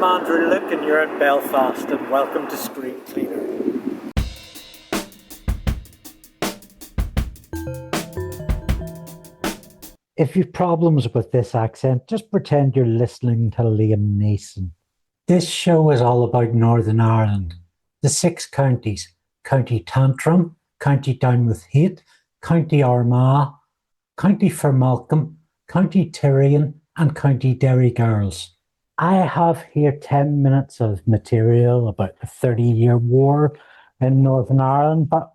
Andree and you're in Belfast, and welcome to Screencleaner. If you've problems with this accent, just pretend you're listening to Liam Neeson. This show is all about Northern Ireland, the 6 counties: County Tantrum, County Down with Hate, County Armagh, County Fermalcolm, County Tyrian, and County Derry girls. I have here 10 minutes of material about the 30-year war in Northern Ireland, but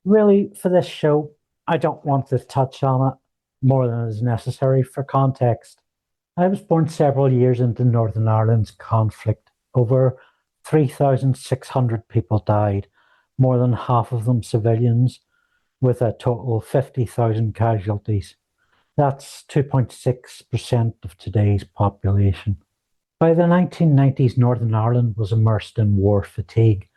really for this show, I don't want to touch on it more than is necessary for context. I was born several years into Northern Ireland's conflict. Over 3,600 people died, more than half of them civilians, with a total of 50,000 casualties. That's 2.6% of today's population. By the 1990s, Northern Ireland was immersed in war fatigue.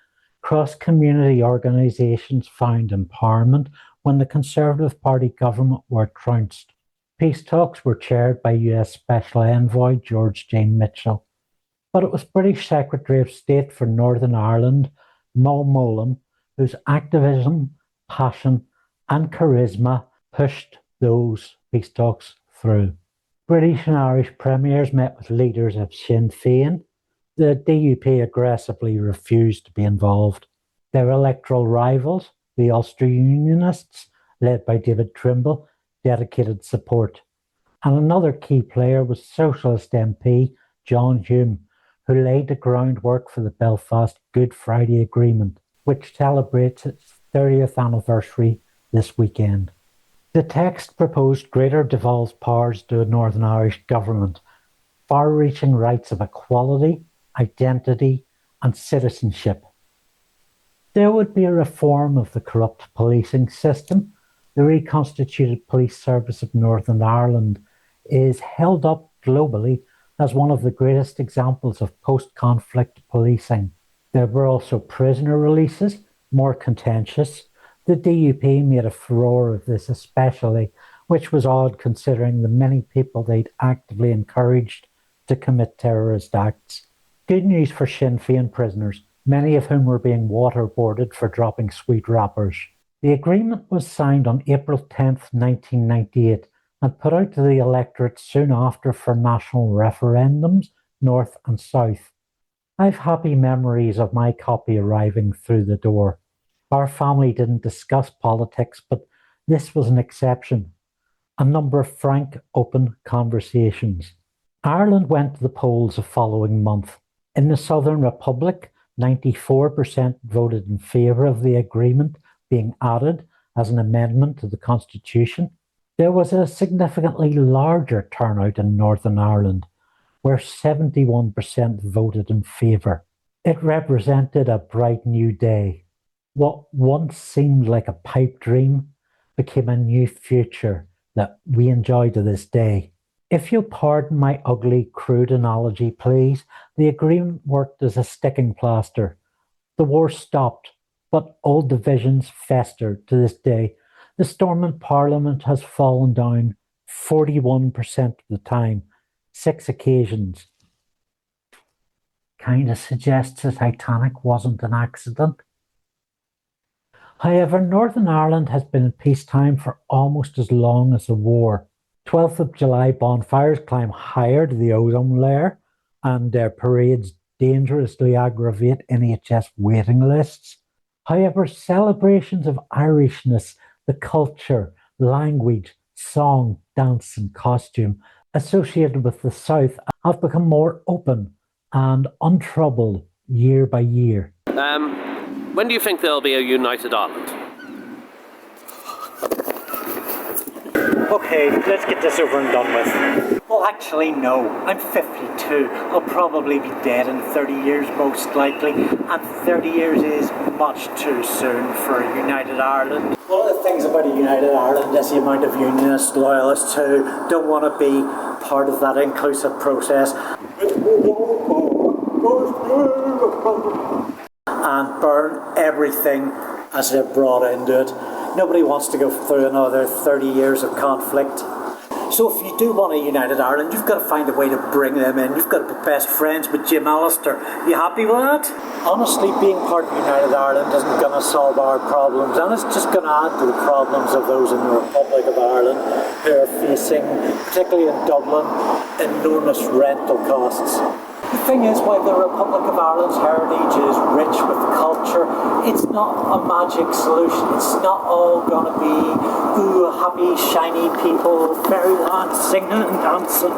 Cross-community organisations found empowerment when the Conservative Party government were trounced. Peace talks were chaired by US Special Envoy George J. Mitchell. But it was British Secretary of State for Northern Ireland, Mull Molan, whose activism, passion and charisma pushed those peace talks through. British and Irish premiers met with leaders of Sinn Féin. The DUP aggressively refused to be involved. Their electoral rivals, the Ulster Unionists, led by David Trimble, dedicated support. And another key player was Socialist MP John Hume, who laid the groundwork for the Belfast Good Friday Agreement, which celebrates its 30th anniversary this weekend. The text proposed greater devolved powers to the Northern Irish government, far-reaching rights of equality, identity and citizenship. There would be a reform of the corrupt policing system. The reconstituted police service of Northern Ireland is held up globally as one of the greatest examples of post-conflict policing. There were also prisoner releases, more contentious. The DUP made a furore of this especially, which was odd considering the many people they'd actively encouraged to commit terrorist acts. Good news for Sinn Féin prisoners, many of whom were being waterboarded for dropping sweet wrappers. The agreement was signed on April 10th, 1998, and put out to the electorate soon after for national referendums, north and south. I've happy memories of my copy arriving through the door. Our family didn't discuss politics, but this was an exception. A number of frank, open conversations. Ireland went to the polls the following month. In the Southern Republic, 94% voted in favour of the agreement being added as an amendment to the Constitution. There was a significantly larger turnout in Northern Ireland, where 71% voted in favour. It represented a bright new day. What once seemed like a pipe dream became a new future that we enjoy to this day. If you'll pardon my ugly, crude analogy, please, the agreement worked as a sticking plaster. The war stopped, but old divisions festered to this day. The storm in Parliament has fallen down 41% of the time, 6 occasions. Kind of suggests the Titanic wasn't an accident. However, Northern Ireland has been in peacetime for almost as long as the war. 12th of July bonfires climb higher to the ozone layer, and their parades dangerously aggravate NHS waiting lists. However, celebrations of Irishness, the culture, language, song, dance and costume associated with the South have become more open and untroubled year by year. When do you think there'll be a united Ireland? Okay, let's get this over and done with. Well, actually, no. I'm 52. I'll probably be dead in 30 years, most likely. And 30 years is much too soon for a united Ireland. One of the things about a united Ireland is the amount of unionists, loyalists who don't want to be part of that inclusive process. And burn everything as they're brought into it. Nobody wants to go through another 30 years of conflict. So if you do want a united Ireland, you've got to find a way to bring them in. You've got to be best friends with Jim Allister. You happy with that? Honestly, being part of United Ireland isn't going to solve our problems, and it's just going to add to the problems of those in the Republic of Ireland who are facing, particularly in Dublin, enormous rental costs. The thing is, while the Republic of Ireland's heritage is rich with culture, it's not a magic solution. It's not all going to be, ooh, happy, shiny people, fairyland singing and dancing.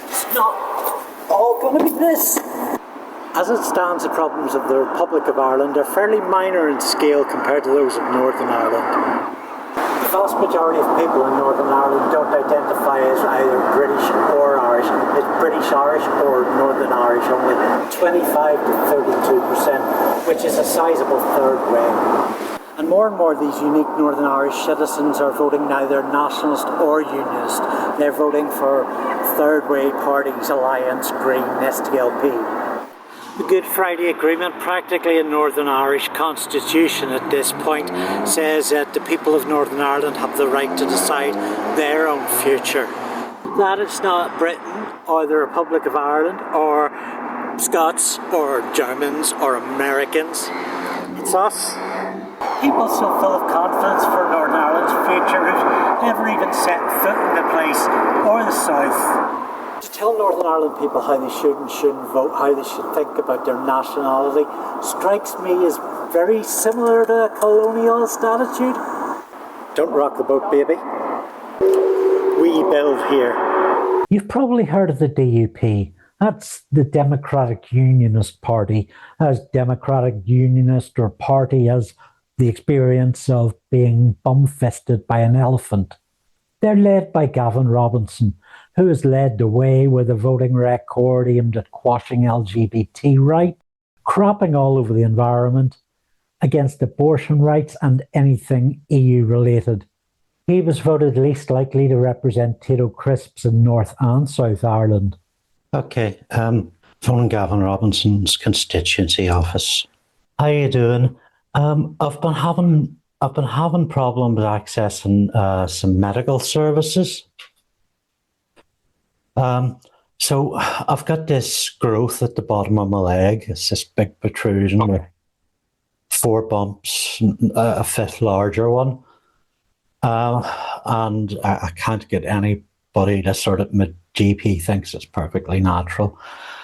It's not all going to be this. As it stands, the problems of the Republic of Ireland are fairly minor in scale compared to those of Northern Ireland. The vast majority of people in Northern Ireland don't identify as either British or Irish. It's British Irish or Northern Irish, only 25 to 32%, which is a sizable third way. And more of these unique Northern Irish citizens are voting neither nationalist or unionist. They're voting for third way parties, Alliance, Green, SDLP. The Good Friday Agreement, practically a Northern Irish constitution at this point, says that the people of Northern Ireland have the right to decide their own future. That it's not Britain or the Republic of Ireland or Scots or Germans or Americans. It's us. People so full of confidence for Northern Ireland's future who've never even set foot in the place or the south. To tell Northern Ireland people how they should and shouldn't vote, how they should think about their nationality, strikes me as very similar to a colonialist attitude. Don't rock the boat, baby. We build here. You've probably heard of the DUP. That's the Democratic Unionist Party. As Democratic Unionist or party has the experience of being bum-fisted by an elephant. They're led by Gavin Robinson, who has led the way with a voting record aimed at quashing LGBT rights, crapping all over the environment, against abortion rights and anything EU-related. He was voted least likely to represent Tito Crisps in North and South Ireland. Okay, phoning Gavin Robinson's constituency office. How you doing? I've been having problems accessing some medical services. So I've got this growth at the bottom of my leg. It's this big protrusion with 4 bumps, a fifth larger one. And I can't get anybody to sort of, my GP thinks it's perfectly natural.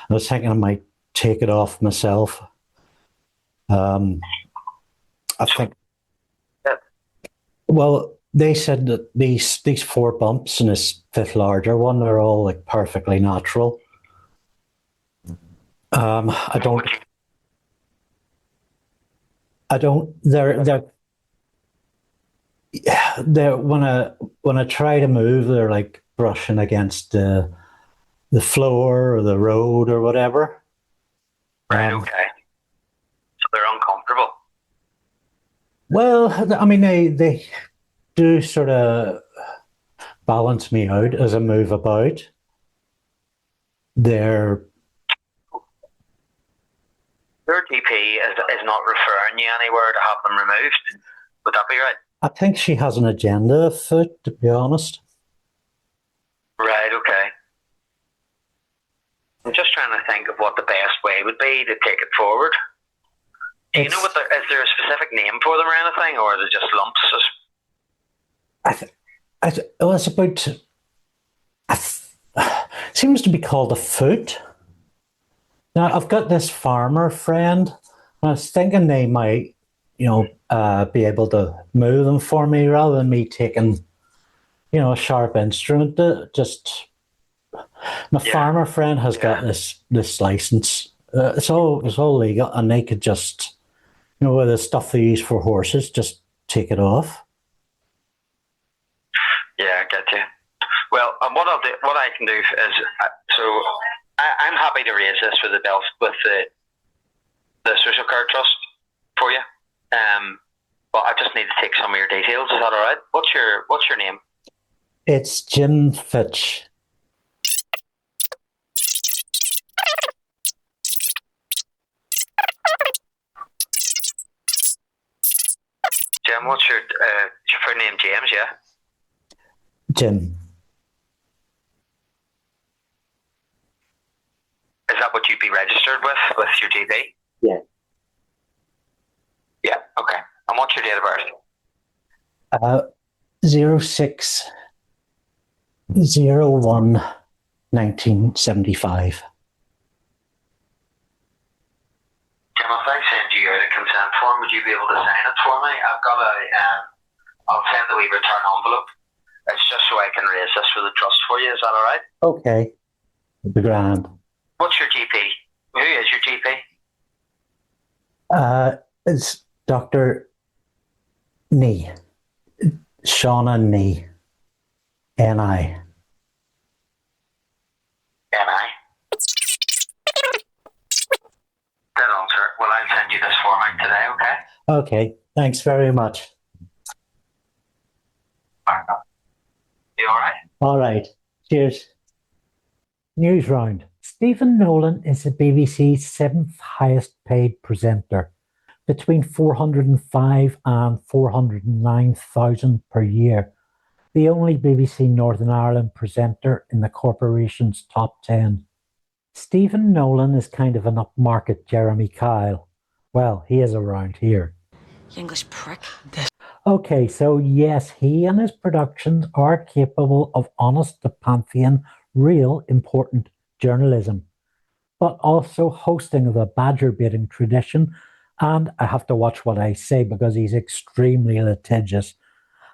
I was thinking I might take it off myself. I think, well, they said that these 4 bumps and this fifth larger one are all like perfectly natural. I don't. They're when I try to move, they're like brushing against the floor or the road or whatever. Right. Okay. So they're uncomfortable. Well, I mean, they do sort of balance me out as I move about. Your GP is not referring you anywhere to have them removed. Would that be right? I think she has an agenda afoot, to be honest. Right, okay. I'm just trying to think of what the best way would be to take it forward. Do you know is there a specific name for them or anything, or are they just lumps? It's about. Seems to be called a foot. Now I've got this farmer friend. I was thinking they might, be able to move them for me rather than me taking, a sharp instrument. My farmer friend has got this license. It's all legal, and they could just, with the stuff they use for horses, just take it off. Yeah, I get you. Well, what I can do is, I'm happy to raise this with the Social Care Trust for you. But I just need to take some of your details. Is that all right? What's your name? It's Jim Fitch. Jim, what's your full name? James, yeah? Jim. be registered with your GP? Yeah. Yeah, okay. And what's your date of birth? 06/01/1975. Jim, if I send you out a consent form, would you be able to sign it for me? I've got I'll send the wee return envelope. It's just so I can raise this for the trust for you. Is that alright? Okay. The grand. What's your GP? Who is your GP? It's Dr. Nee. Shauna Nee. N.I. N.I. Dead on, sir. Well, I'll send you this form out today, okay? Okay. Thanks very much. You alright? All right. Cheers. News round. Stephen Nolan is the BBC's 7th highest paid presenter, between 405 and 409,000 per year. The only BBC Northern Ireland presenter in the corporation's top 10. Stephen Nolan is kind of an upmarket Jeremy Kyle. Well, he is around here. You English prick. Okay, so yes, he and his productions are capable of honest to Pantheon, real important journalism, but also hosting of a badger baiting tradition, and I have to watch what I say because he's extremely litigious.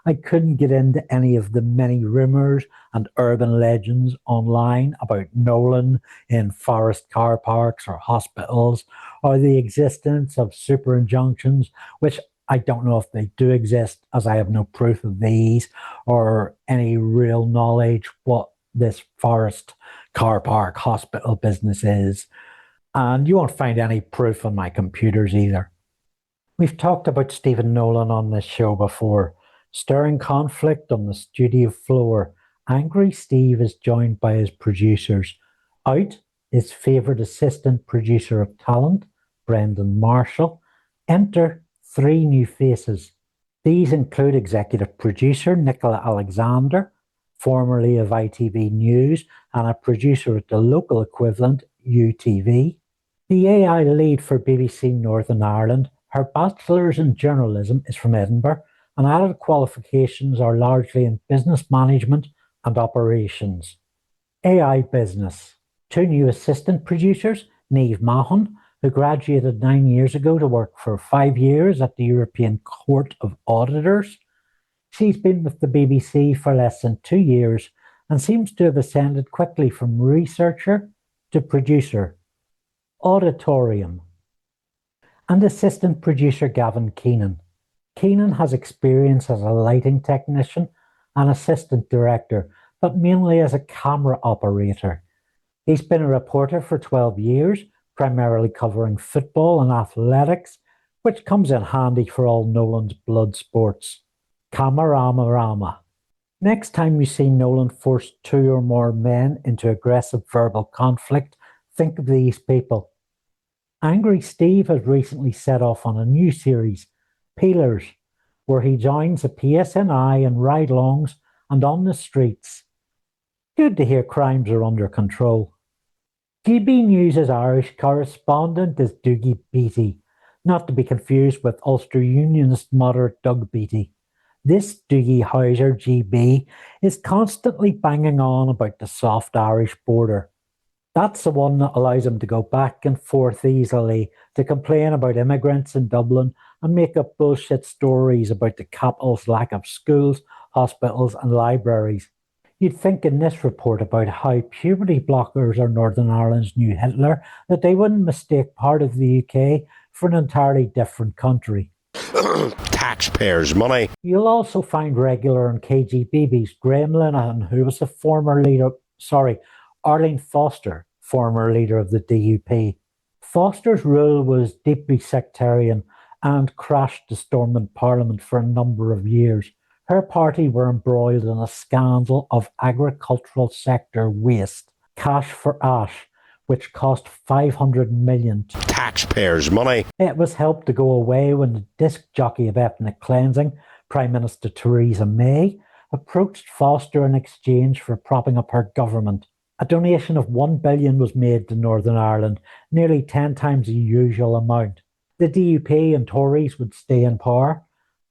I couldn't get into any of the many rumours and urban legends online about Nolan in forest car parks or hospitals, or the existence of super injunctions, which I don't know if they do exist, as I have no proof of these, or any real knowledge what this forest car park hospital business is. And you won't find any proof on my computers either. We've talked about Stephen Nolan on this show before. Stirring conflict on the studio floor, Angry Steve is joined by his producers. Out, his favourite assistant producer of talent, Brendan Marshall. Enter 3 new faces. These include executive producer Nicola Alexander, formerly of ITV News and a producer at the local equivalent, UTV. The AI lead for BBC Northern Ireland, her bachelor's in journalism is from Edinburgh, and added qualifications are largely in business management and operations. AI business. 2 new assistant producers, Niamh Mahon, who graduated 9 years ago to work for 5 years at the European Court of Auditors. She's been with the BBC for less than 2 years and seems to have ascended quickly from researcher to producer. Auditorium. And assistant producer Gavin Keenan. Keenan has experience as a lighting technician and assistant director, but mainly as a camera operator. He's been a reporter for 12 years, primarily covering football and athletics, which comes in handy for all Nolan's blood sports. Camarama. Next time you see Nolan force 2 or more men into aggressive verbal conflict, think of these people. Angry Steve has recently set off on a new series, Peelers, where he joins the PSNI in ride-alongs and on the streets. Good to hear crimes are under control. GB News' Irish correspondent is Dougie Beattie, not to be confused with Ulster Unionist moderate Doug Beattie. This Dougie Hauser GB is constantly banging on about the soft Irish border. That's the one that allows him to go back and forth easily to complain about immigrants in Dublin and make up bullshit stories about the capital's lack of schools, hospitals and libraries. You'd think in this report about how puberty blockers are Northern Ireland's new Hitler that they wouldn't mistake part of the UK for an entirely different country. Taxpayers' money. You'll also find regular on KGBB's Graham Linehan, who was the former leader, Arlene Foster, former leader of the DUP. Foster's rule was deeply sectarian and crashed the Stormont Parliament for a number of years. Her party were embroiled in a scandal of agricultural sector waste, cash for ash, which cost 500 million. Taxpayers' money. It was helped to go away when the disc jockey of ethnic cleansing, Prime Minister Theresa May, approached Foster in exchange for propping up her government. A donation of 1 billion was made to Northern Ireland, nearly 10 times the usual amount. The DUP and Tories would stay in power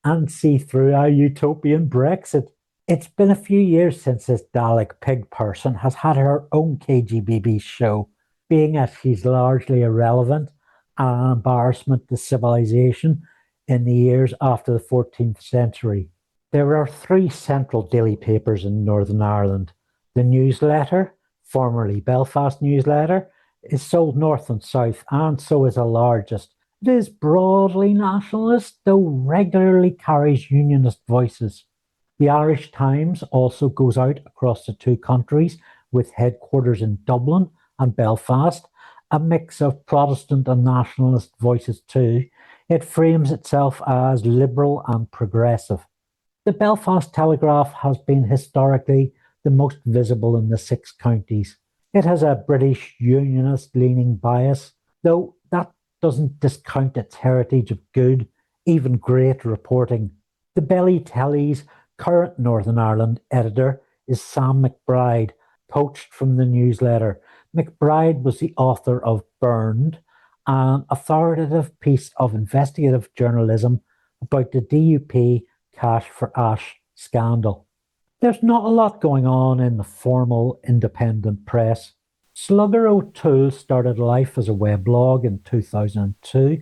and see through a utopian Brexit. It's been a few years since this Dalek pig person has had her own KGBB show, being as she's largely irrelevant and an embarrassment to civilization in the years after the 14th century. There are 3 central daily papers in Northern Ireland. The Newsletter, formerly Belfast Newsletter, is sold north and south, and so is the largest. It is broadly nationalist, though regularly carries unionist voices. The Irish Times also goes out across the 2 countries, with headquarters in Dublin and Belfast, a mix of Protestant and nationalist voices too. It frames itself as liberal and progressive. The Belfast Telegraph has been historically the most visible in the 6 counties. It has a British unionist-leaning bias, though that doesn't discount its heritage of good, even great reporting. The Belly Telly's current Northern Ireland editor is Sam McBride, poached from the Newsletter. McBride was the author of Burned, an authoritative piece of investigative journalism about the DUP Cash for Ash scandal. There's not a lot going on in the formal independent press. Slugger O'Toole started life as a weblog in 2002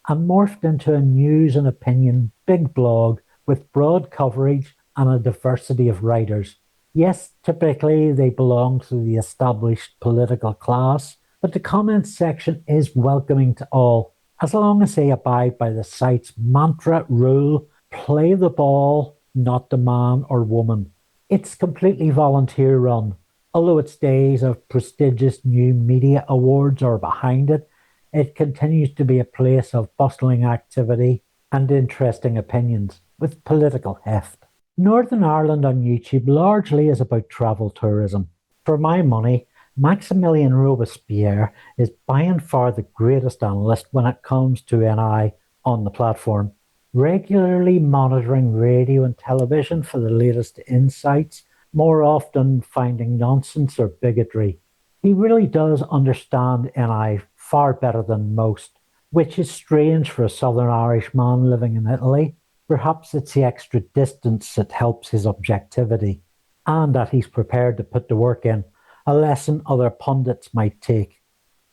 and morphed into a news and opinion big blog with broad coverage and a diversity of writers. Yes, typically they belong to the established political class, but the comments section is welcoming to all, as long as they abide by the site's mantra rule: play the ball, not the man or woman. It's completely volunteer run. Although its days of prestigious new media awards are behind it, it continues to be a place of bustling activity and interesting opinions with political heft. Northern Ireland on YouTube largely is about travel tourism. For my money, Maximilian Robespierre is by and far the greatest analyst when it comes to NI on the platform, regularly monitoring radio and television for the latest insights, more often finding nonsense or bigotry. He really does understand NI far better than most, which is strange for a Southern Irish man living in Italy. Perhaps it's the extra distance that helps his objectivity, and that he's prepared to put the work in, a lesson other pundits might take.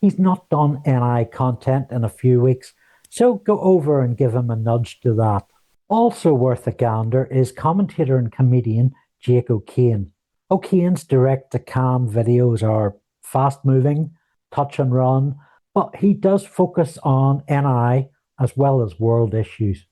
He's not done NI content in a few weeks, so go over and give him a nudge to that. Also worth a gander is commentator and comedian Jake O'Kane. O'Kane's direct-to-cam videos are fast-moving, touch and run, but he does focus on NI as well as world issues.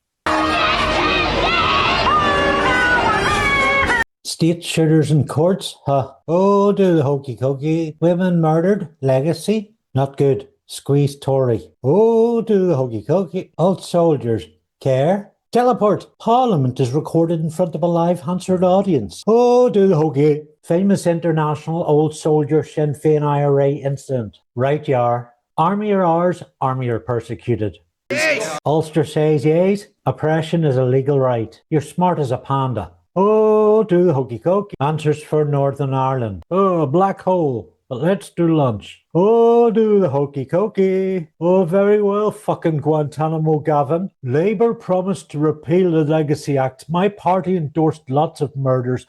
State shooters in courts, huh? Oh, do the hokey cokey. Women murdered, legacy, not good. Squeeze Tory. Oh, do the hokey cokey. Old soldiers, care. Teleport. Parliament is recorded in front of a live Hansard audience. Oh, do the hokey. Famous international old soldier Sinn Féin IRA incident. Right, yar. Army are ours, army are persecuted. Yes. Ulster says yes. Oppression is a legal right. You're smart as a panda. Oh, do the hokey cokey. Answers for Northern Ireland. Oh, a black hole. But let's do lunch. Oh, do the hokey cokey. Oh, very well, fucking Guantanamo Gavin. Labour promised to repeal the Legacy Act. My party endorsed lots of murders.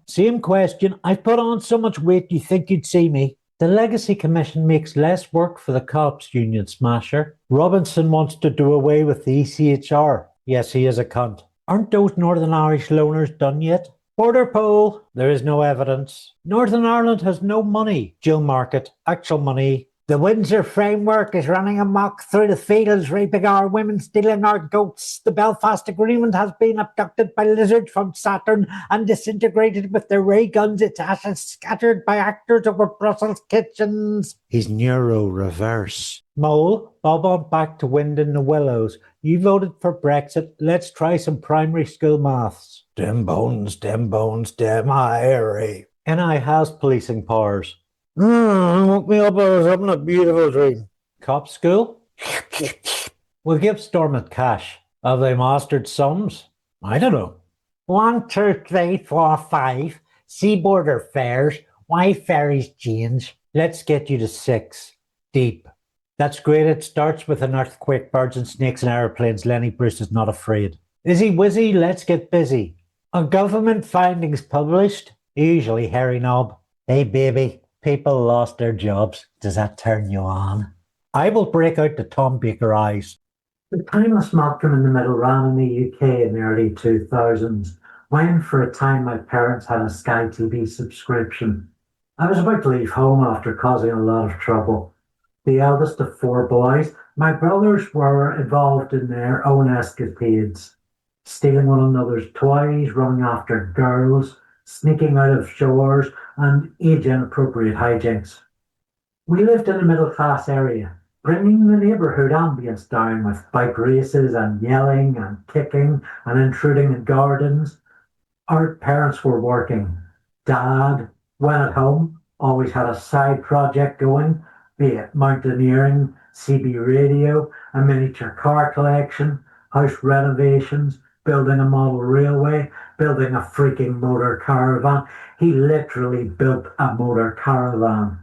Same question. I've put on so much weight you think you'd see me. The Legacy Commission makes less work for the cops union smasher. Robinson wants to do away with the ECHR. Yes, he is a cunt. Aren't those Northern Irish loners done yet? Border poll. There is no evidence. Northern Ireland has no money. Jill Market. Actual money. The Windsor framework is running amok through the fields, raping our women, stealing our goats. The Belfast Agreement has been abducted by lizards from Saturn and disintegrated with their ray guns, its ashes scattered by actors over Brussels kitchens. He's neuro-reverse. Mole, bob on back to Wind in the Willows. You voted for Brexit. Let's try some primary school maths. Dem bones, dem Irie. NI has policing powers. Woke me up, I was having a beautiful dream. Cop school? We'll give Stormont cash. Have they mastered sums? I don't know. 1, 2, 3, 4, 5. Seaboard fares? Why ferries change? Let's get you to 6. Deep. That's great. It starts with an earthquake, birds and snakes and aeroplanes. Lenny Bruce is not afraid. Izzy Wizzy, let's get busy. On government findings published, usually hairy knob. Hey baby, people lost their jobs. Does that turn you on? I will break out the Tom Baker eyes. The timeless Malcolm in the Middle ran in the UK in the early 2000s, when for a time my parents had a Sky TV subscription. I was about to leave home after causing a lot of trouble. The eldest of 4 boys, my brothers were involved in their own escapades, stealing one another's toys, running after girls, sneaking out of showers, and age-inappropriate hijinks. We lived in a middle-class area, bringing the neighbourhood ambience down with bike races and yelling and kicking and intruding in gardens. Our parents were working. Dad, when at home, always had a side project going, be it mountaineering, CB radio, a miniature car collection, house renovations, building a model railway, building a freaking motor caravan. He literally built a motor caravan.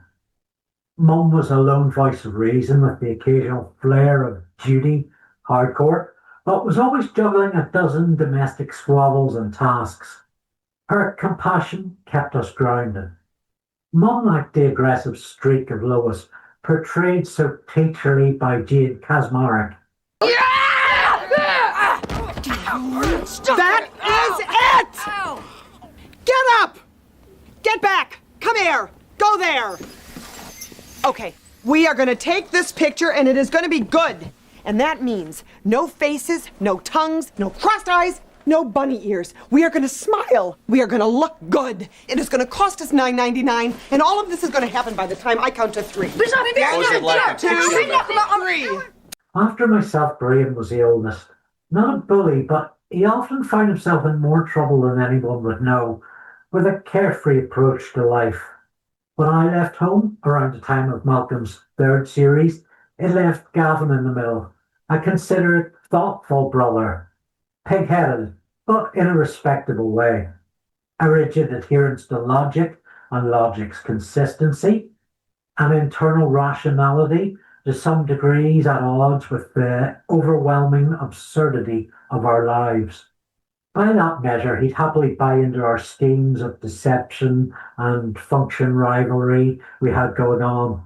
Mum was a lone voice of reason with the occasional flair of duty, hardcore, but was always juggling a dozen domestic squabbles and tasks. Her compassion kept us grounded. Mum lacked the aggressive streak of Lois, portrayed so teacherly by Jade Kazmarek. That is it! Get up! Get back! Come here! Go there! Okay, we are gonna take this picture and it is gonna be good. And that means no faces, no tongues, no crossed eyes, no bunny ears. We are gonna smile. We are gonna look good. It is gonna cost us $9.99, and all of this is gonna happen by the time I count to 3. Three. After myself, Graham was the oldest. Not a bully, but he often found himself in more trouble than anyone would know, with a carefree approach to life. When I left home, around the time of Malcolm's 3rd series, it left Gavin in the middle, a considerate, thoughtful brother, pig-headed, but in a respectable way. A rigid adherence to logic and logic's consistency, an internal rationality to some degrees at odds with the overwhelming absurdity of our lives. By that measure, he'd happily buy into our schemes of deception and function rivalry we had going on.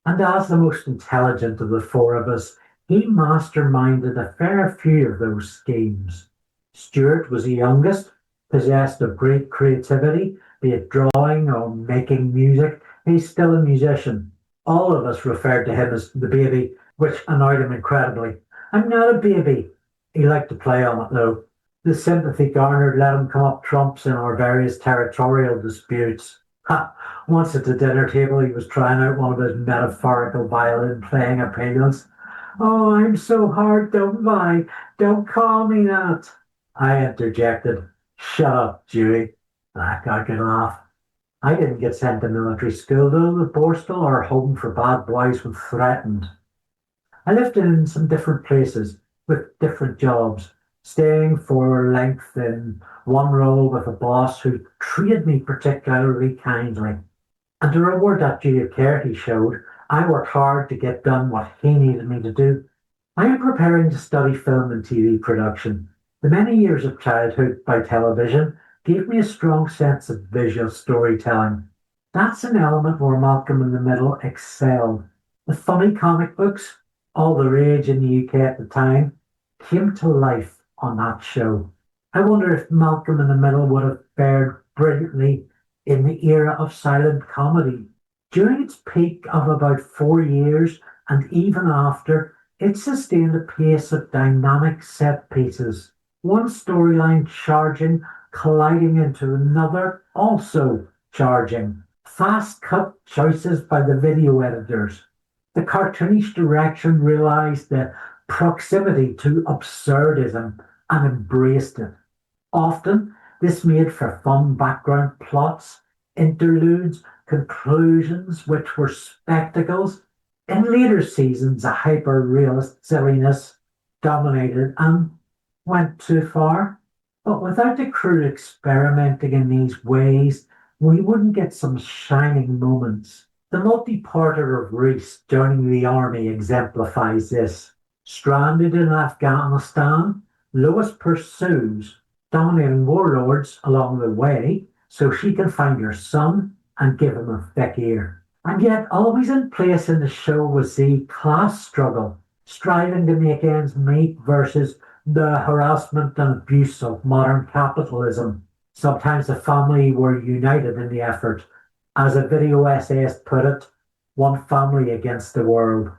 And as the most intelligent of the 4 of us, he masterminded a fair few of those schemes. Stuart was the youngest, possessed of great creativity, be it drawing or making music. He's still a musician. All of us referred to him as the baby, which annoyed him incredibly. I'm not a baby. He liked to play on it though. The sympathy garnered let him come up trumps in our various territorial disputes. Once at the dinner table, he was trying out one of his metaphorical violin-playing opinions. Oh, I'm so hard, don't I? Don't call me that. I interjected. Shut up, Dewey. I could laugh. I didn't get sent to military school, though the Bolster or home for bad boys when threatened. I lived in some different places, with different jobs, staying for length in one role with a boss who treated me particularly kindly. And to reward that duty of care he showed, I worked hard to get done what he needed me to do. I am preparing to study film and TV production. The many years of childhood by television gave me a strong sense of visual storytelling. That's an element where Malcolm in the Middle excelled. The funny comic books, all the rage in the UK at the time, came to life on that show. I wonder if Malcolm in the Middle would have fared brilliantly in the era of silent comedy. During its peak of about 4 years, and even after, it sustained a pace of dynamic set pieces. One storyline charging, colliding into another, also charging. Fast cut choices by the video editors. The cartoonish direction realised the proximity to absurdism and embraced it. Often, this made for fun background plots, interludes, conclusions which were spectacles. In later seasons, a hyper-realist silliness dominated and went too far. But without the crew experimenting in these ways, we wouldn't get some shining moments. The multi-parter of Reese joining the army exemplifies this. Stranded in Afghanistan, Lois pursues dominating warlords along the way so she can find her son and give him a thick ear. And yet always in place in the show was the class struggle, striving to make ends meet versus the harassment and abuse of modern capitalism. Sometimes the family were united in the effort. As a video essayist put it, one family against the world.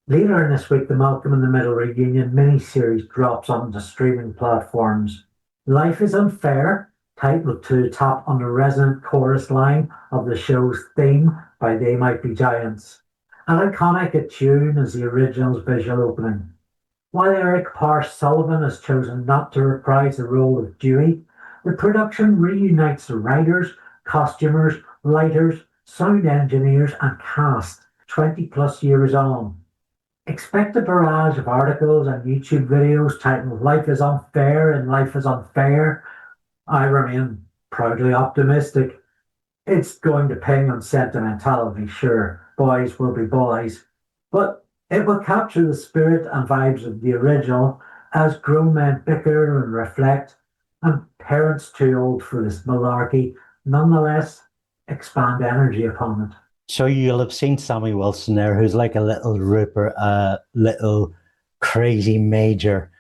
Later in this week, the Malcolm in the Middle reunion miniseries drops onto streaming platforms. Life is Unfair, titled to tap on the resonant chorus line of the show's theme by They Might Be Giants. An iconic a tune as the original's visual opening. While Eric Parr Sullivan has chosen not to reprise the role of Dewey, the production reunites the writers, costumers, lighters, sound engineers, and cast 20 plus years on. Expect a barrage of articles and YouTube videos titled Life is Unfair and Life is Unfair. I remain proudly optimistic. It's going to ping on sentimentality, sure. Boys will be boys. But it will capture the spirit and vibes of the original as grown men bicker and reflect, and parents too old for this malarkey nonetheless expand energy upon it. So you'll have seen Sammy Wilson there, who's like a little Rupert, a little crazy major.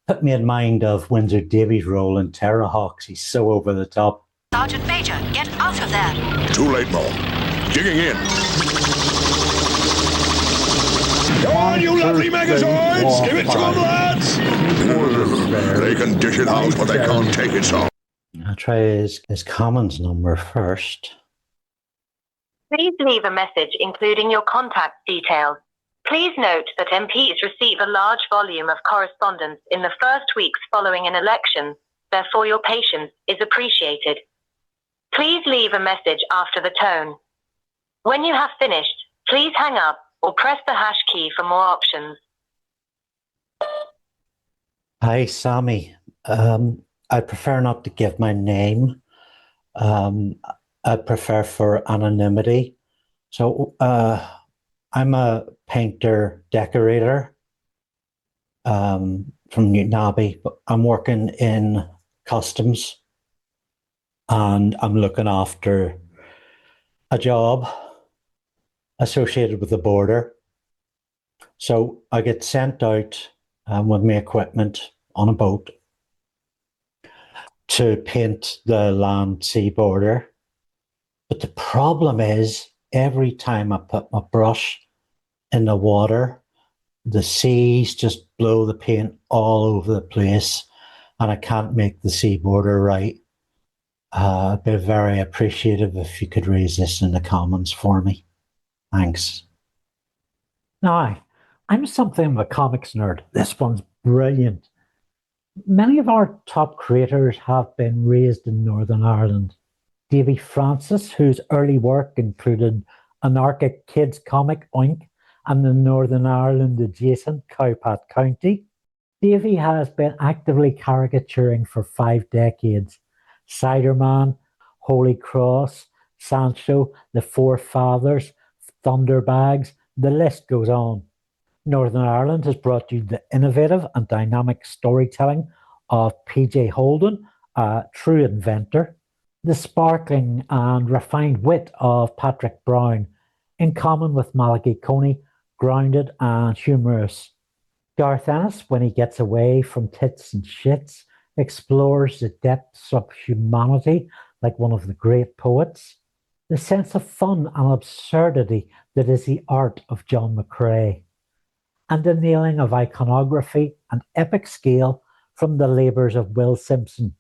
Put me in mind of Windsor Davies' role in Terrahawks. He's so over the top. Sergeant Major, get out of there! Too late, Mo. Digging in. Come on, you lovely megazords! Give it to them, lads! They can dish it out, but they can't take it so. I'll try his commons number first. Please leave a message including your contact details. Please note that MPs receive a large volume of correspondence in the first weeks following an election, therefore your patience is appreciated. Please leave a message after the tone. When you have finished, please hang up or press the hash key for more options. Hi, Sammy. I prefer not to give my name. I prefer for anonymity. So I'm a painter decorator from Newtownabbey, but I'm working in customs and I'm looking after a job associated with the border. So I get sent out with my equipment on a boat to paint the land-sea border. But the problem is, every time I put my brush in the water, the seas just blow the paint all over the place and I can't make the sea border right. I'd be very appreciative if you could raise this in the comments for me. Thanks. Now, I'm something of a comics nerd. This one's brilliant. Many of our top creators have been raised in Northern Ireland. Davy Francis, whose early work included anarchic kids comic Oink and the Northern Ireland adjacent Cowpat County. Davy has been actively caricaturing for 5 decades. Ciderman, Holy Cross, Sancho, The Four Fathers, Thunderbags, the list goes on. Northern Ireland has brought you the innovative and dynamic storytelling of PJ Holden, a true inventor, the sparkling and refined wit of Patrick Brown, in common with Malachi Coney, grounded and humorous. Garth Ennis, when he gets away from tits and shits, explores the depths of humanity like one of the great poets. The sense of fun and absurdity that is the art of John McCrae. And the nailing of iconography and epic scale from the labours of Will Simpson.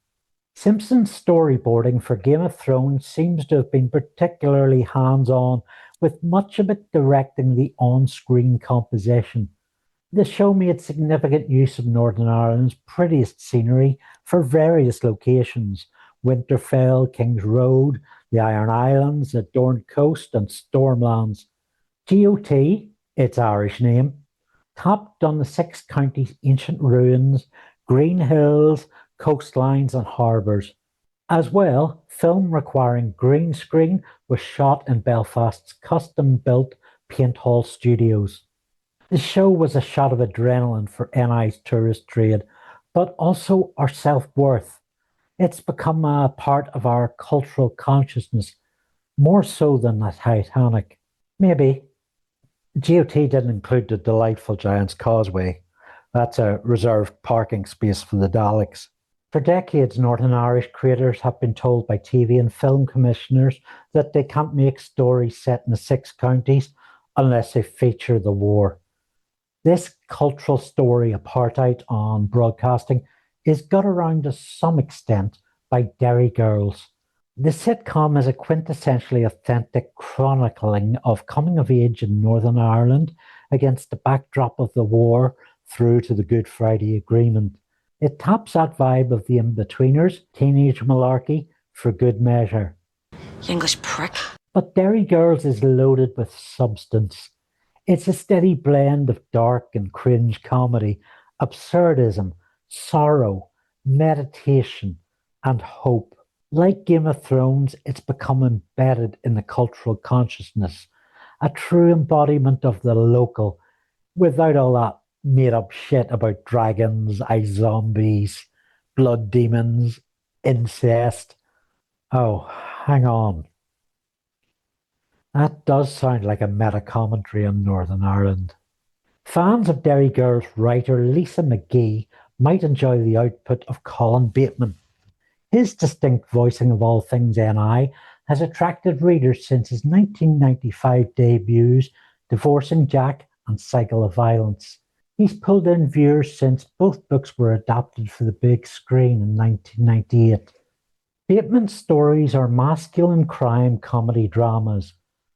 Simpson's storyboarding for Game of Thrones seems to have been particularly hands-on, with much of it directing the on-screen composition. The show made significant use of Northern Ireland's prettiest scenery for various locations: Winterfell, Kings Road, the Iron Islands, the Dorne Coast and Stormlands. GOT, its Irish name, tapped on the 6 counties' ancient ruins, green hills, coastlines and harbours. As well, film requiring green screen was shot in Belfast's custom-built paint hall studios. The show was a shot of adrenaline for NI's tourist trade, but also our self-worth. It's become a part of our cultural consciousness, more so than the Titanic. Maybe. GOT didn't include the delightful Giant's Causeway. That's a reserved parking space for the Daleks. For decades, Northern Irish creators have been told by TV and film commissioners that they can't make stories set in the 6 counties unless they feature the war. This cultural story apartheid on broadcasting is got around to some extent by Derry Girls. The sitcom is a quintessentially authentic chronicling of coming of age in Northern Ireland against the backdrop of the war through to the Good Friday Agreement. It taps that vibe of the in-betweeners, teenage malarkey, for good measure. You English prick. But Derry Girls is loaded with substance. It's a steady blend of dark and cringe comedy, absurdism, sorrow, meditation, and hope. Like Game of Thrones, it's become embedded in the cultural consciousness, a true embodiment of the local, without all that made-up shit about dragons, ice zombies, blood demons, incest. Oh, hang on. That does sound like a meta-commentary on Northern Ireland. Fans of Derry Girls writer Lisa McGee might enjoy the output of Colin Bateman. His distinct voicing of all things NI has attracted readers since his 1995 debuts Divorcing Jack and Cycle of Violence. He's pulled in viewers since both books were adapted for the big screen in 1998. Bateman's stories are masculine crime comedy dramas.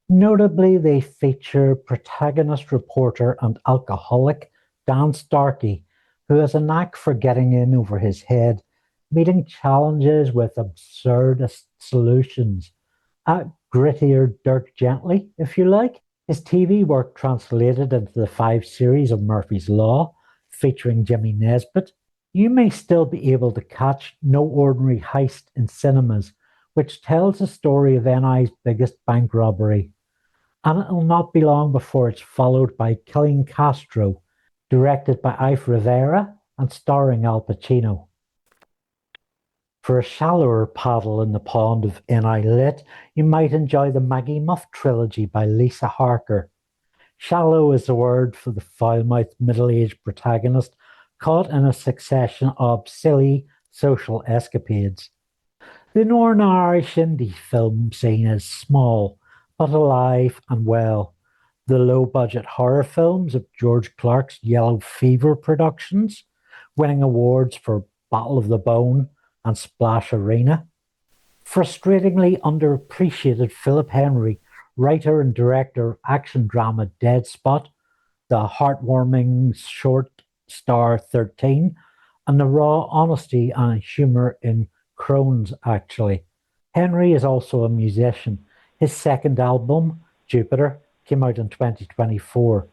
Notably, they feature protagonist reporter and alcoholic Dan Starkey, who has a knack for getting in over his head, meeting challenges with absurdist solutions. Grittier Dirk Gently, if you like. His TV work translated into the 5 series of Murphy's Law, featuring Jimmy Nesbitt. You may still be able to catch No Ordinary Heist in cinemas, which tells the story of NI's biggest bank robbery. And it'll not be long before it's followed by Killing Castro, directed by Ike Rivera and starring Al Pacino. For a shallower paddle in the pond of NI Lit, you might enjoy the Maggie Muff trilogy by Lisa Harker. Shallow is the word for the foul-mouthed middle-aged protagonist caught in a succession of silly social escapades. The Northern Irish indie film scene is small, but alive and well. The low-budget horror films of George Clark's Yellow Fever productions, winning awards for Battle of the Bone and Splash Arena. Frustratingly underappreciated Philip Henry, writer and director of action drama Dead Spot, the heartwarming short Star 13, and the raw honesty and humour in Crohn's, actually. Henry is also a musician. His second album, Jupiter, came out in 2024.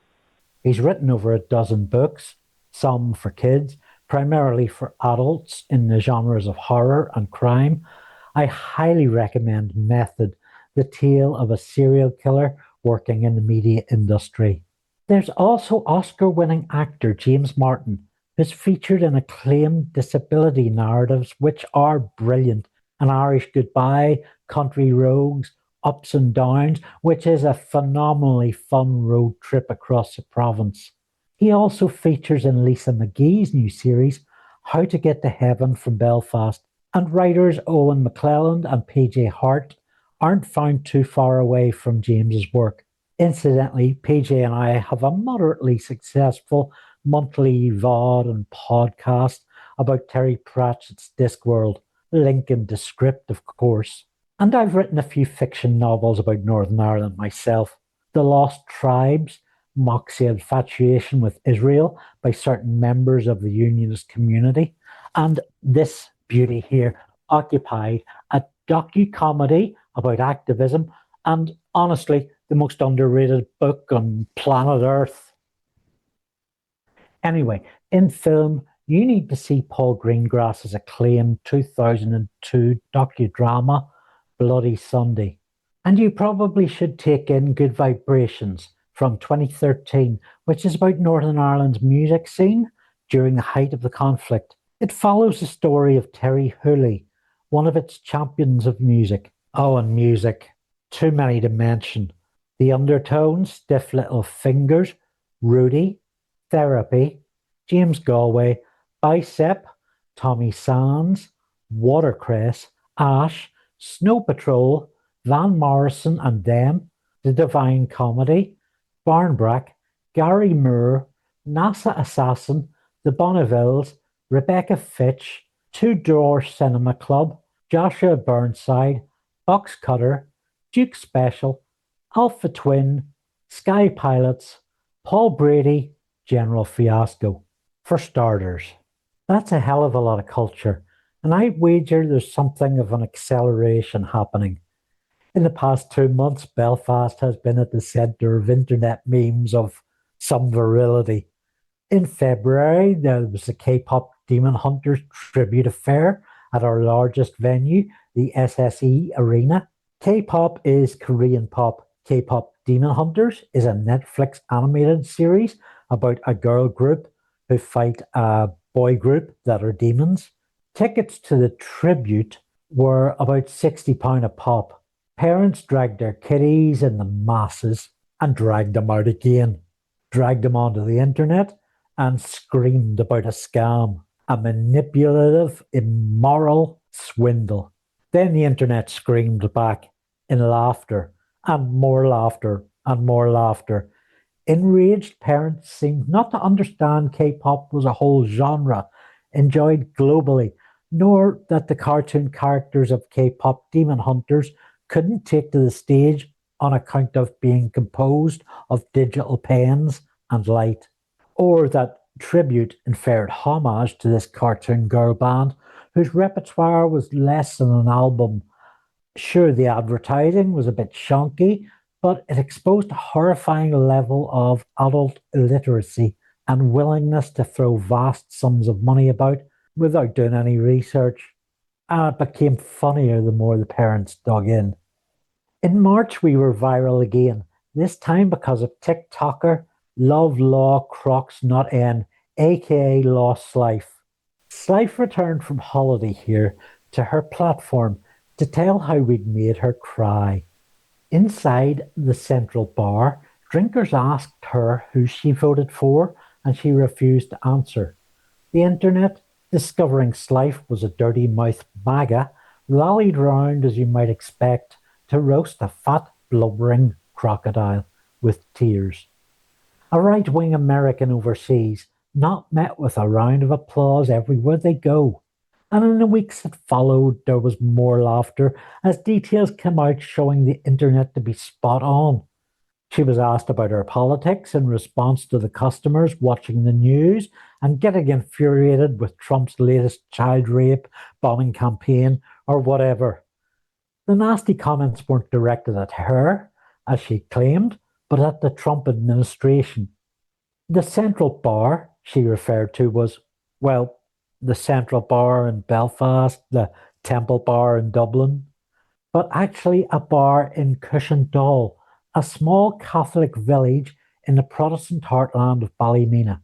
He's written over a dozen books, some for kids, primarily for adults in the genres of horror and crime. I highly recommend Method, the tale of a serial killer working in the media industry. There's also Oscar-winning actor James Martin, who's featured in acclaimed disability narratives which are brilliant. An Irish Goodbye, Country Roads, Ups and Downs, which is a phenomenally fun road trip across the province. He also features in Lisa McGee's new series, How to Get to Heaven from Belfast, and writers Owen McClelland and PJ Hart aren't found too far away from James's work. Incidentally, PJ and I have a moderately successful monthly VOD and podcast about Terry Pratchett's Discworld, link in descript, of course. And I've written a few fiction novels about Northern Ireland myself. The Lost Tribes mocks the infatuation with Israel by certain members of the unionist community. And this beauty here, Occupied, a docu-comedy about activism, and honestly, the most underrated book on planet Earth. Anyway, in film, you need to see Paul Greengrass's acclaimed 2002 docudrama, Bloody Sunday. And you probably should take in Good Vibrations from 2013, which is about Northern Ireland's music scene during the height of the conflict. It follows the story of Terry Hooley, one of its champions of music. Oh, and music. Too many to mention. The Undertones, Stiff Little Fingers, Rudy, Therapy, James Galway, Bicep, Tommy Sands, Watercress, Ash, Snow Patrol, Van Morrison and Them, The Divine Comedy, Barnbrack, Gary Moore, NASA Assassin, The Bonnevilles, Rebecca Fitch, Two Door Cinema Club, Joshua Burnside, Box Cutter, Duke Special, Alpha Twin, Sky Pilots, Paul Brady, General Fiasco. For starters, that's a hell of a lot of culture, and I wager there's something of an acceleration happening. In the past 2 months, Belfast has been at the centre of internet memes of some virility. In February, there was the K-pop Demon Hunters tribute affair at our largest venue, the SSE Arena. K-pop is Korean pop. K-pop Demon Hunters is a Netflix animated series about a girl group who fight a boy group that are demons. Tickets to the tribute were about £60 a pop. Parents dragged their kiddies in the masses and dragged them out again, dragged them onto the internet and screamed about a scam, a manipulative, immoral swindle. Then the internet screamed back in laughter and more laughter and more laughter. Enraged parents seemed not to understand K-pop was a whole genre enjoyed globally, nor that the cartoon characters of K-pop Demon Hunters couldn't take to the stage on account of being composed of digital pens and light, or that tribute inferred homage to this cartoon girl band whose repertoire was less than an album. Sure, the advertising was a bit shonky, but it exposed a horrifying level of adult illiteracy and willingness to throw vast sums of money about without doing any research. And it became funnier the more the parents dug in. In March, we were viral again, this time because of TikToker Love Law Crocs Not N, aka Lost Slife. Slife returned from holiday here to her platform to tell how we'd made her cry. Inside the central bar, drinkers asked her who she voted for, and she refused to answer. The internet, discovering Slife was a dirty-mouthed MAGA, rallied round, as you might expect, to roast a fat, blubbering crocodile with tears. A right-wing American overseas, not met with a round of applause everywhere they go. And in the weeks that followed, there was more laughter as details came out showing the internet to be spot on. She was asked about her politics in response to the customers watching the news and getting infuriated with Trump's latest child rape, bombing campaign, or whatever. The nasty comments weren't directed at her, as she claimed, but at the Trump administration. The central bar she referred to was, well, the Central Bar in Belfast, the Temple Bar in Dublin, but actually a bar in Cushendall, a small Catholic village in the Protestant heartland of Ballymena.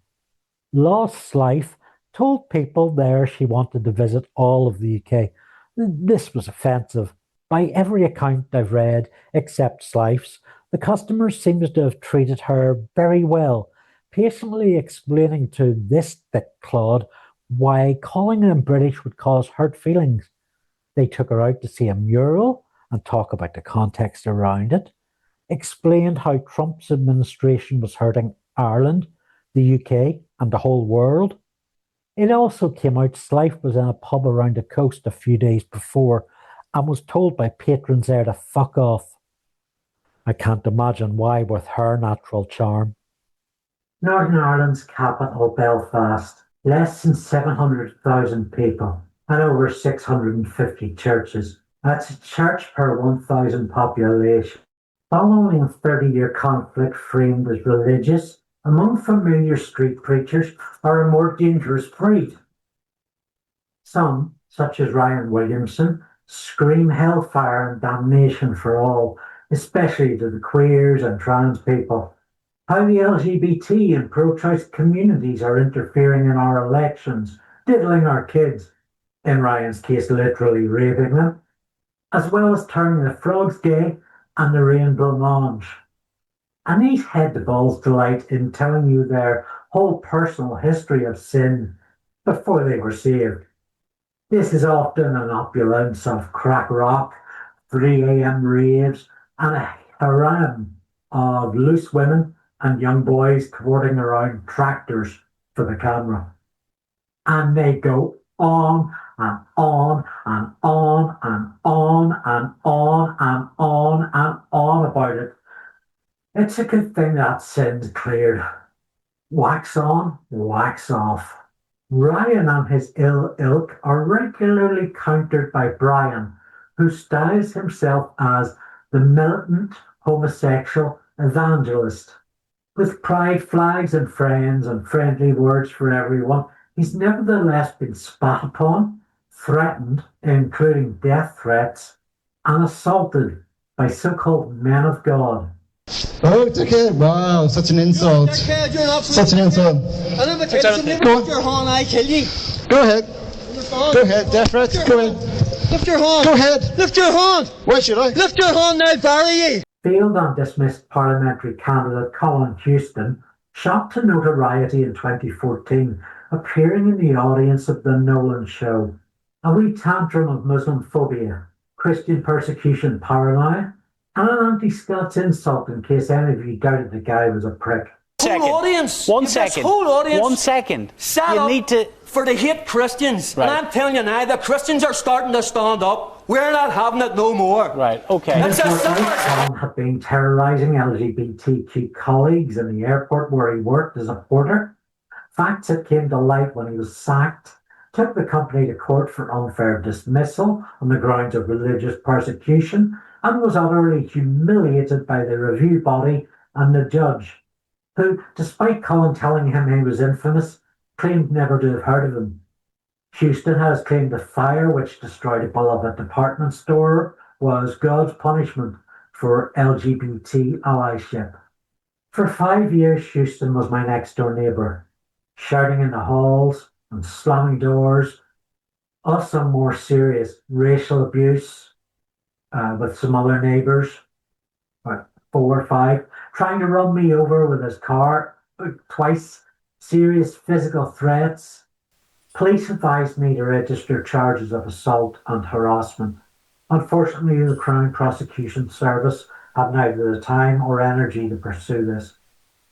Lost Slife told people there she wanted to visit all of the UK. This was offensive. By every account I've read, except Slife's, the customers seems to have treated her very well, patiently explaining to this thick clod why calling them British would cause hurt feelings. They took her out to see a mural and talk about the context around it, explained how Trump's administration was hurting Ireland, the UK, and the whole world. It also came out Slife was in a pub around the coast a few days before and was told by patrons there to fuck off. I can't imagine why with her natural charm. Northern Ireland's capital, Belfast. Less than 700,000 people and over 650 churches. That's a church per 1,000 population. Following a 30-year conflict framed as religious, among familiar street preachers are a more dangerous breed. Some, such as Ryan Williamson, scream hellfire and damnation for all, especially to the queers and trans people. How the LGBT and pro-choice communities are interfering in our elections, diddling our kids, in Ryan's case literally raping them, as well as turning the frogs gay and the rainbow mange. And these head the balls delight in telling you their whole personal history of sin before they were saved. This is often an opulence of crack rock, 3 a.m. raves, and a harem of loose women and young boys cavorting around tractors for the camera. And they go on and on and on and on and on and on and on about it. It's a good thing that sin's cleared. Wax on, wax off. Ryan and his ill ilk are regularly countered by Brian, who styles himself as the militant homosexual evangelist. With pride flags and friends and friendly words for everyone, he's nevertheless been spat upon, threatened, including death threats, and assaulted by so-called men of God. Oh, dickhead! Wow, such an insult. Dickhead, you're an Such an insult. An invitation to lift your horn, I kill you. Go ahead. Go ahead, death threats. Go ahead. Lift your horn. Go ahead. Lift your horn. Why should I? Lift your horn now, bury ye. Failed and dismissed parliamentary candidate Colin Houston shot to notoriety in 2014, appearing in the audience of The Nolan Show. A wee tantrum of Muslim phobia, Christian persecution paranoia, and an anti-Scots insult in case any of you doubted the guy was a prick. Whole audience. One second. Whole audience. 1 second. Set you up need to. for the hate Christians. Right. And I'm telling you now, the Christians are starting to stand up. We're not having it no more. Right, okay. It's as simple as Colin had been terrorising LGBTQ colleagues in the airport where he worked as a porter. Facts that came to light when he was sacked, took the company to court for unfair dismissal on the grounds of religious persecution, and was utterly humiliated by the review body and the judge, who, despite Colin telling him he was infamous, claimed never to have heard of him. Houston has claimed the fire which destroyed a beloved department store was God's punishment for LGBT allyship. For 5 years, Houston was my next door neighbour, shouting in the halls and slamming doors, us some more serious racial abuse with some other neighbours, about 4 or 5, trying to run me over with his car twice, serious physical threats. Police advised me to register charges of assault and harassment. Unfortunately, the Crown Prosecution Service had neither the time or energy to pursue this.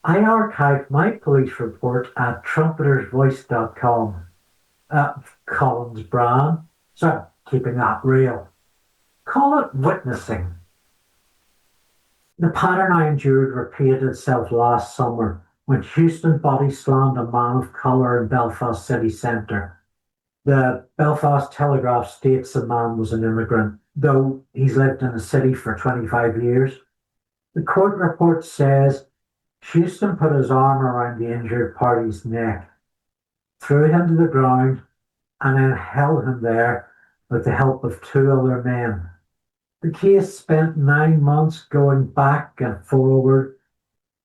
I archived my police report at trumpetersvoice.com. Colin's brand, so keeping that real. Call it witnessing. The pattern I endured repeated itself last summer when Houston body slammed a man of colour in Belfast city centre. The Belfast Telegraph states the man was an immigrant, though he's lived in the city for 25 years. The court report says Houston put his arm around the injured party's neck, threw him to the ground, and then held him there with the help of 2 other men. The case spent 9 months going back and forward.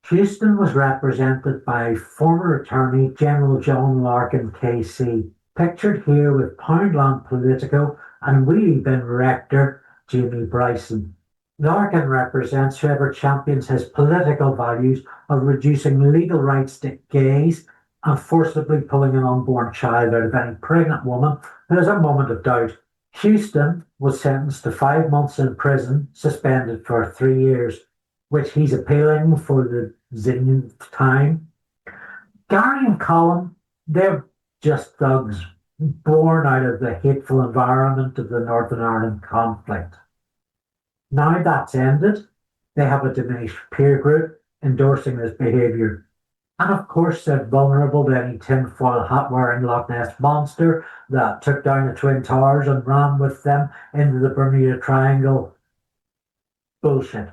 Houston was represented by former Attorney General John Larkin KC, pictured here with Poundland Politico and Wheelie Bin Rector Jamie Bryson. Larkin represents whoever champions his political values of reducing legal rights to gays and forcibly pulling an unborn child out of any pregnant woman who has a moment of doubt. Houston was sentenced to 5 months in prison, suspended for 3 years, which he's appealing for the zillionth time. Gary and Colin, they're just thugs, born out of the hateful environment of the Northern Ireland conflict. Now that's ended, they have a diminished peer group endorsing this behaviour. And of course, they're vulnerable to any tinfoil hat-wearing Loch Ness monster that took down the Twin Towers and ran with them into the Bermuda Triangle. Bullshit.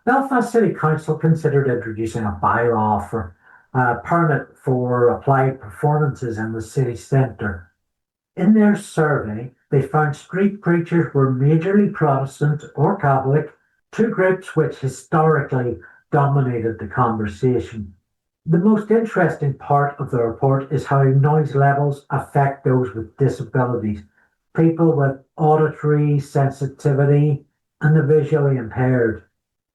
Belfast City Council considered introducing a bylaw for a permit for applied performances in the city centre. In their survey, they found street preachers were majorly Protestant or Catholic, two groups which historically dominated the conversation. The most interesting part of the report is how noise levels affect those with disabilities, people with auditory sensitivity, and the visually impaired.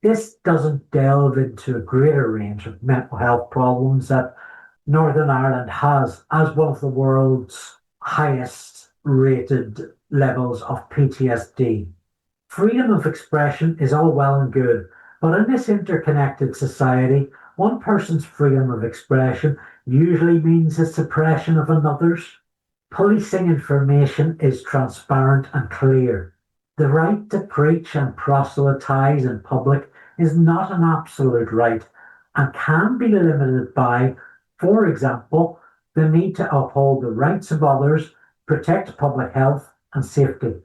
This doesn't delve into a greater range of mental health problems that Northern Ireland has as one of the world's highest rated levels of PTSD. Freedom of expression is all well and good, but in this interconnected society, one person's freedom of expression usually means the suppression of another's. Policing information is transparent and clear. The right to preach and proselytise in public is not an absolute right and can be limited by, for example, the need to uphold the rights of others, protect public health and safety,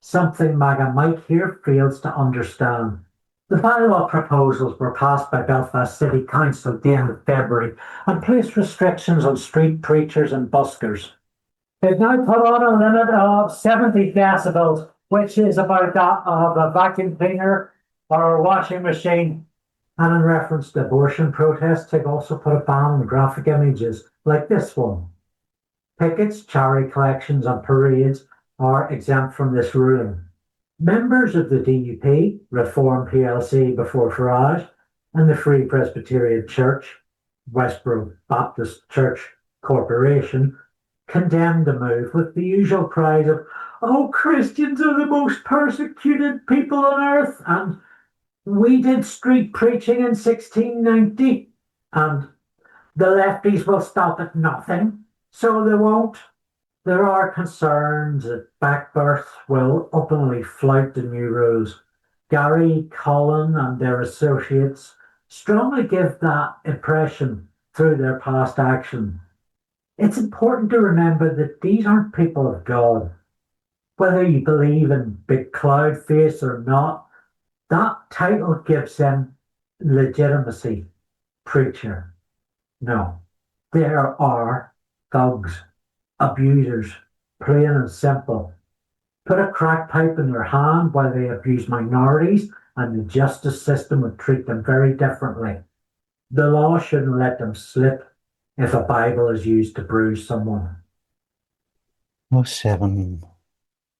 something MAGA Mike here fails to understand. The bylaw proposals were passed by Belfast City Council at the end of February and placed restrictions on street preachers and buskers. They've now put on a limit of 70 decibels, which is about that of a vacuum cleaner or a washing machine. And in reference to abortion protests, they've also put a ban on graphic images like this one. Pickets, charity collections and parades are exempt from this ruling. Members of the DUP, Reform plc before Farage, and the Free Presbyterian Church, Westboro Baptist Church Corporation, condemned the move with the usual cries of, "Oh, Christians are the most persecuted people on earth," and "We did street preaching in 1690, and the lefties will stop at nothing, so they won't." There are concerns that backbirth will openly flout the new rules. Gary, Colin and their associates strongly give that impression through their past action. It's important to remember that these aren't people of God. Whether you believe in Big Cloud Face or not, that title gives them legitimacy. Preacher. No, there are thugs, abusers, plain and simple. Put a crack pipe in their hand while they abuse minorities, and the justice system would treat them very differently. The law shouldn't let them slip if a Bible is used to bruise someone. 07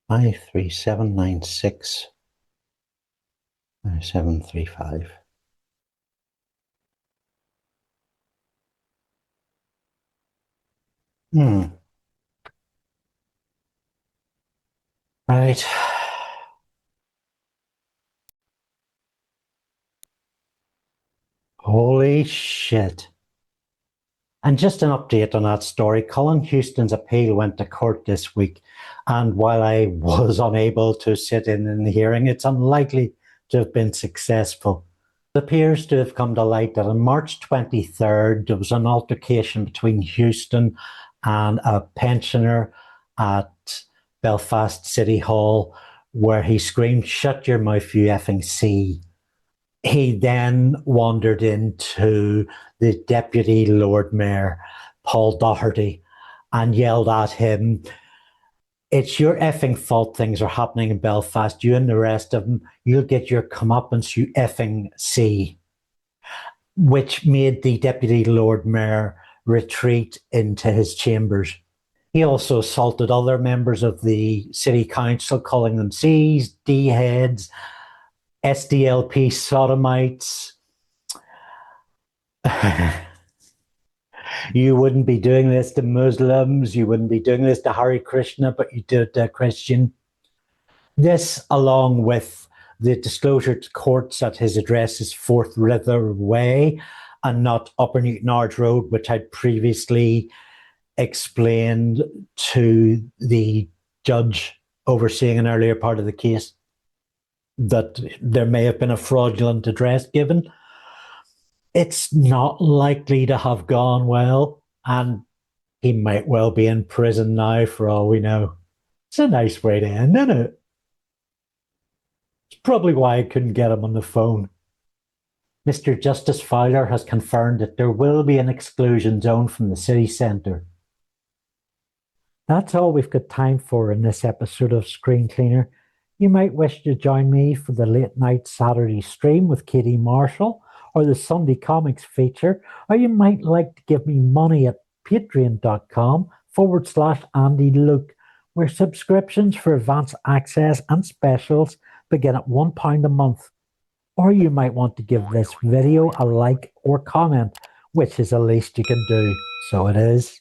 53796 735. Right. Holy shit. And just an update on that story. Colin Houston's appeal went to court this week. And while I was unable to sit in the hearing, it's unlikely to have been successful. It appears to have come to light that on March 23rd, there was an altercation between Houston and a pensioner at Belfast City Hall where he screamed, "Shut your mouth, you effing C." He then wandered into the Deputy Lord Mayor, Paul Doherty, and yelled at him, "It's your effing fault things are happening in Belfast. You and the rest of them, you'll get your comeuppance, you effing C," which made the Deputy Lord Mayor retreat into his chambers. He also assaulted other members of the City Council, calling them C's, D-heads, SDLP sodomites. You wouldn't be doing this to Muslims, you wouldn't be doing this to Hare Krishna, but you do it to a Christian. This, along with the disclosure to courts that his address is Forth River Way and not Upper Newton Arch Road, which I'd previously explained to the judge overseeing an earlier part of the case, that there may have been a fraudulent address given. It's not likely to have gone well, and he might well be in prison now for all we know. It's a nice way to end, isn't it? It's probably why I couldn't get him on the phone. Mr. Justice Fowler has confirmed that there will be an exclusion zone from the city centre. That's all we've got time for in this episode of Screencleaner. You might wish to join me for the late night Saturday stream with Katie Marshall or the Sunday Comics feature, or you might like to give me money at patreon.com/Andy Luke, where subscriptions for advance access and specials begin at £1 a month. Or you might want to give this video a like or comment, which is the least you can do. So it is.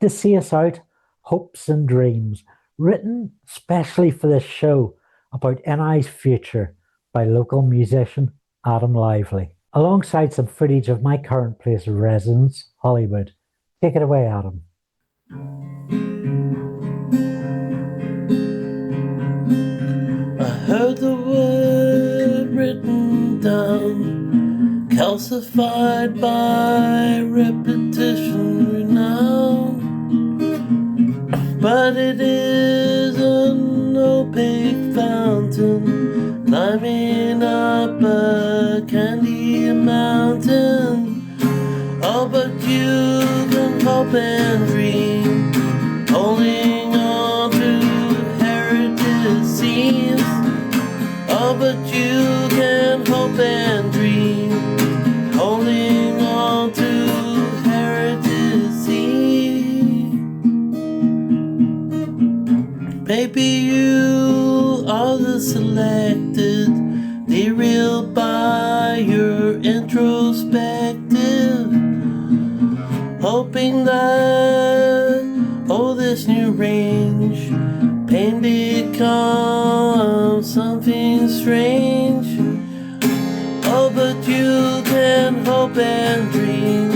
To see us out, Hopes and Dreams, written specially for this show about NI's future by local musician Adam Lively, alongside some footage of my current place of residence, Hollywood. Take it away, Adam. I heard the word written down, calcified by repetition renowned. But it is an opaque fountain climbing up a candy mountain. Oh, but you can hope and dream, holding on to heritage scenes. Oh, but you can hope and dream, holding on to heritage scenes. Maybe you are the selected, derailed by your introspective, hoping that, oh, this new range, pain becomes something strange. Oh, but you can hope and dream,